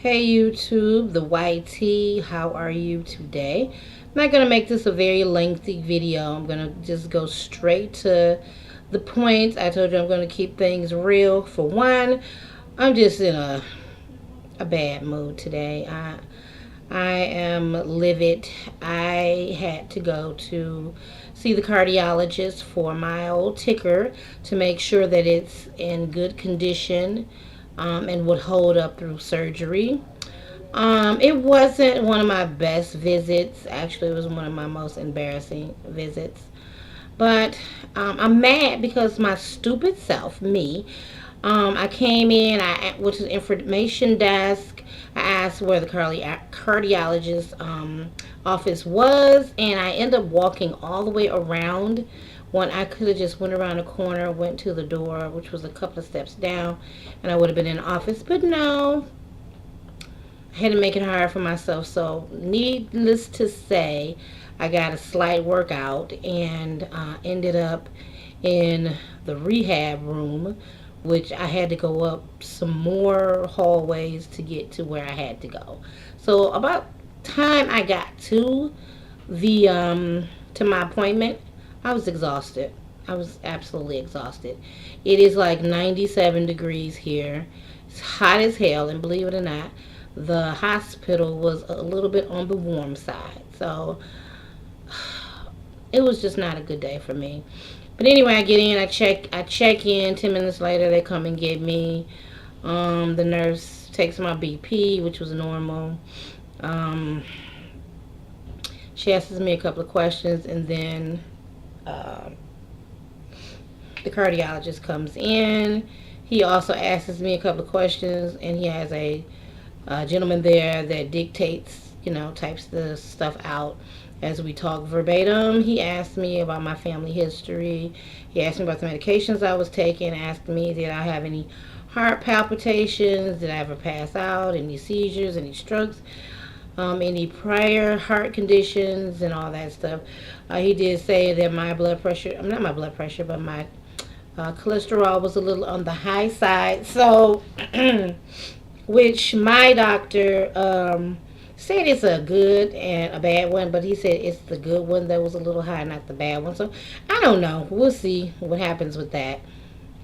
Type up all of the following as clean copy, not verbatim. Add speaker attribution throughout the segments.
Speaker 1: Hey YouTube, the YT, how are you today? I'm not going to make this a very lengthy video. I'm going to just go straight to the point. I told you I'm going to keep things real. For one, I'm just in a bad mood today. I am livid. I had to go to see the cardiologist for my old ticker to make sure that it's in good condition and would hold up through surgery. It wasn't one of my best visits. Actually, it was one of my most embarrassing visits. But I'm mad because my stupid self, me, I came in, I went to the information desk. I asked where the cardiologist office was, and I ended up walking all the way around when I could have just went around the corner, went to the door, which was a couple of steps down, and I would have been in the office. But no, I had to make it hard for myself. So, needless to say, I got a slight workout and ended up in the rehab room, which I had to go up some more hallways to get to where I had to go. So, about time I got the to my appointment, I was exhausted. I was absolutely exhausted. It is like 97 degrees here. It's hot as hell, and believe it or not, the hospital was a little bit on the warm side. So it was just not a good day for me. But anyway, I get in, I check in. 10 minutes later, they come and get me. The nurse takes my BP, which was normal. Um, she asks me a couple of questions, and then uh, the cardiologist comes in. He also asks me a couple of questions, and he has a gentleman there that dictates, types the stuff out as we talk verbatim. He asked me about my family history. He asked me about the medications I was taking. Asked me, did I have any heart palpitations? Did I ever pass out? Any seizures? Any strokes? Any prior heart conditions and all that stuff. He did say that my blood pressure, not my blood pressure, but my cholesterol was a little on the high side. So, which my doctor said it's a good and a bad one, but he said it's the good one that was a little high, not the bad one. So I don't know. We'll see what happens with that.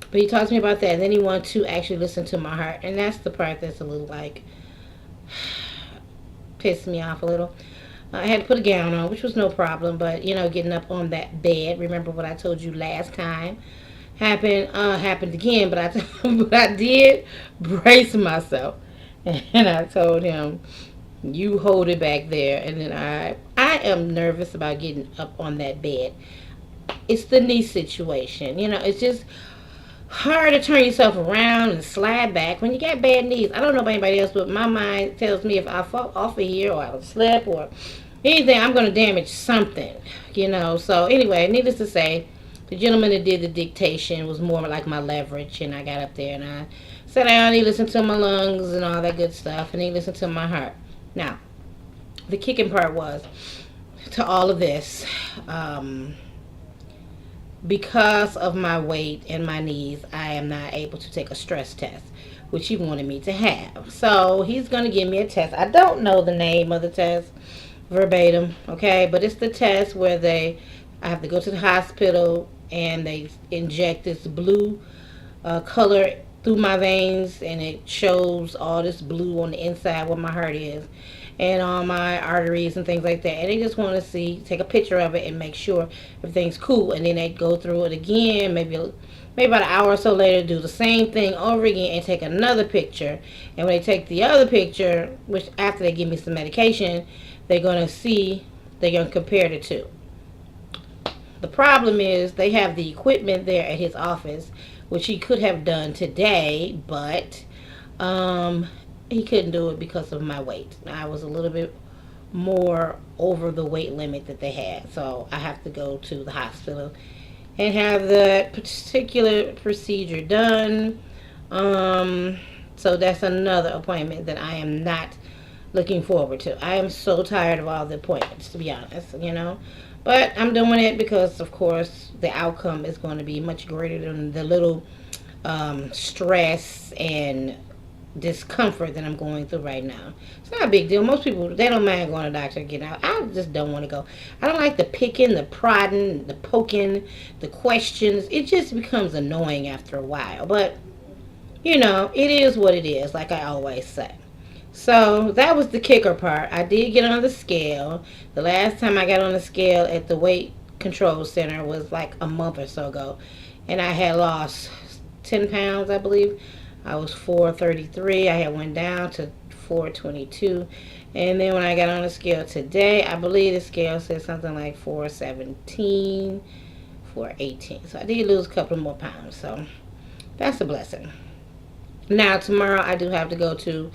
Speaker 1: But he talked to me about that, and then he wanted to actually listen to my heart, and that's the part that's a little like pissed me off a little. I had to put a gown on, which was no problem, but getting up on that bed. Remember what I told you last time? Happened again, but but I did brace myself, and I told him, "You hold it back there." And then I am nervous about getting up on that bed. It's the knee situation, It's just hard to turn yourself around and slide back when you got bad knees. I don't know about anybody else, but my mind tells me if I fall off of here or I slip or anything, I'm going to damage something. So anyway, needless to say, the gentleman that did the dictation was more like my leverage, and I got up there and I sat down. He listened to my lungs and all that good stuff, and he listened to my heart. Now, the kicking part was to all of this. Because of my weight and my knees, I am not able to take a stress test, which he wanted me to have. So he's going to give me a test. I don't know the name of the test verbatim, okay? But it's the test where I have to go to the hospital and they inject this blue color through my veins, and it shows all this blue on the inside where my heart is and all my arteries and things like that. And they just want to take a picture of it and make sure everything's cool. And then they go through it again, maybe about an hour or so later, do the same thing over again and take another picture. And when they take the other picture, which after they give me some medication, they're going to compare the two. The problem is they have the equipment there at his office, which he could have done today, but he couldn't do it because of my weight. I was a little bit more over the weight limit that they had, so I have to go to the hospital and have that particular procedure done. So that's another appointment that I am not looking forward to. I am so tired of all the appointments, to be honest. But I'm doing it because, of course, the outcome is going to be much greater than the little stress and discomfort that I'm going through right now. It's not a big deal. Most people, they don't mind going to the doctor and getting out. I just don't want to go. I don't like the picking, the prodding, the poking, the questions. It just becomes annoying after a while. But, it is what it is, like I always say. So that was the kicker part. I did get on the scale. The last time I got on the scale at the weight control center was like a month or so ago. And I had lost 10 pounds, I believe. I was 433. I had went down to 422. And then when I got on the scale today, I believe the scale said something like 417, 418. So I did lose a couple more pounds. So that's a blessing. Now tomorrow I do have to go to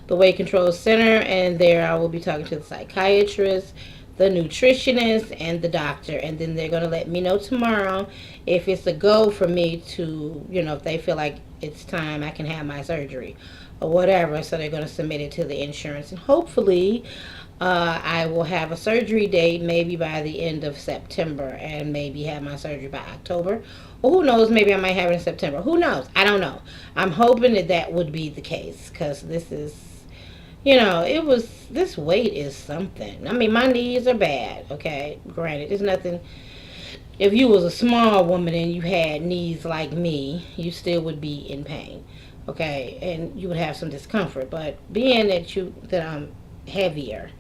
Speaker 1: the weight control center, and there I will be talking to the psychiatrist, the nutritionist, and the doctor. And then they're going to let me know tomorrow if it's a go for me to, if they feel like it's time I can have my surgery or whatever. So they're going to submit it to the insurance, and hopefully I will have a surgery date maybe by the end of September, and maybe have my surgery by October. Or who knows, maybe I might have it in September. Who knows? I don't know. I'm hoping that that would be the case, because this is, this weight is something. I mean, my knees are bad, okay? Granted, it's nothing. If you was a small woman and you had knees like me, you still would be in pain, okay? And you would have some discomfort. But being that I'm heavier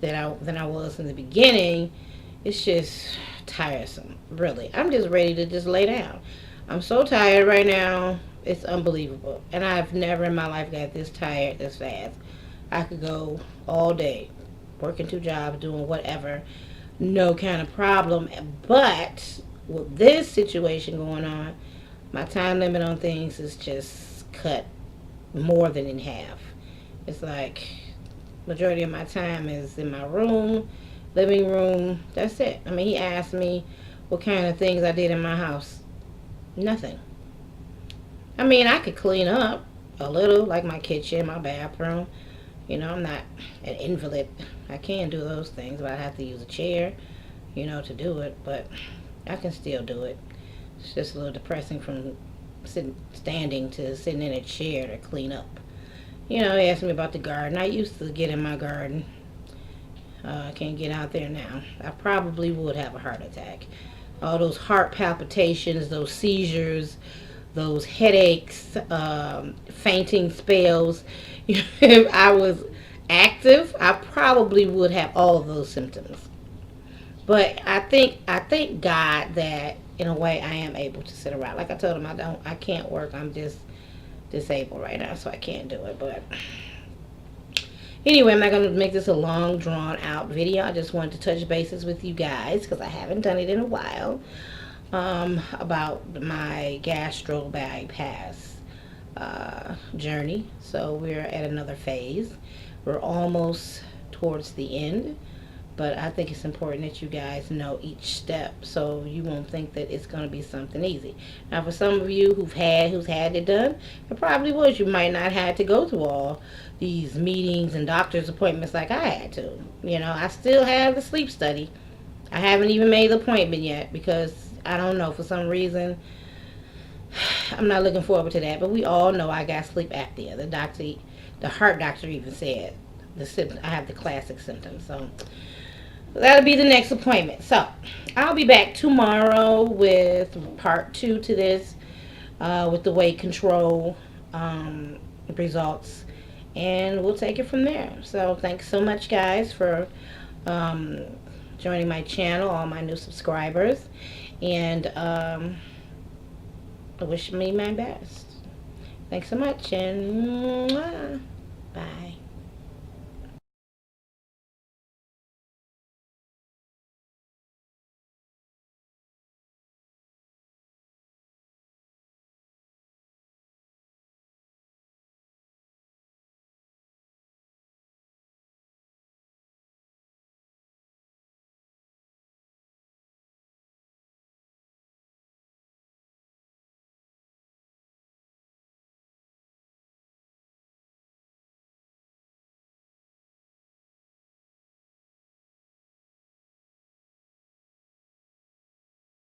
Speaker 1: than I was in the beginning, it's just tiresome, really. I'm just ready to just lay down. I'm so tired right now. It's unbelievable. And I've never in my life got this tired this fast. I could go all day, working 2 jobs, doing whatever, no kind of problem. But with this situation going on, my time limit on things is just cut more than in half. It's like majority of my time is in my room, living room. That's it. I mean, he asked me what kind of things I did in my house. Nothing. I mean, I could clean up a little, like my kitchen, my bathroom. I'm not an invalid. I can do those things, but I have to use a chair, to do it. But I can still do it. It's just a little depressing from standing to sitting in a chair to clean up. He asked me about the garden. I used to get in my garden. I can't get out there now. I probably would have a heart attack. All those heart palpitations, those seizures, those headaches, fainting spells. If I was active, I probably would have all of those symptoms. But I thank God that in a way I am able to sit around. Like I told him, I can't work. I'm just disabled right now, so I can't do it. But anyway, I'm not going to make this a long, drawn-out video. I just wanted to touch bases with you guys, because I haven't done it in a while, about my gastro bypass journey. So we're at another phase. We're almost towards the end. But I think it's important that you guys know each step, so you won't think that it's going to be something easy. Now, for some of you who's had it done, it probably was. You might not have to go through all these meetings and doctor's appointments like I had to. I still have the sleep study. I haven't even made the appointment yet, because I don't know, for some reason I'm not looking forward to that. But we all know I got sleep apnea. The heart doctor even said I have the classic symptoms. So that'll be the next appointment. So I'll be back tomorrow with part 2 to this, with the weight control results, and we'll take it from there. So thanks so much, guys, for joining my channel, all my new subscribers, and wish me my best. Thanks so much, and bye.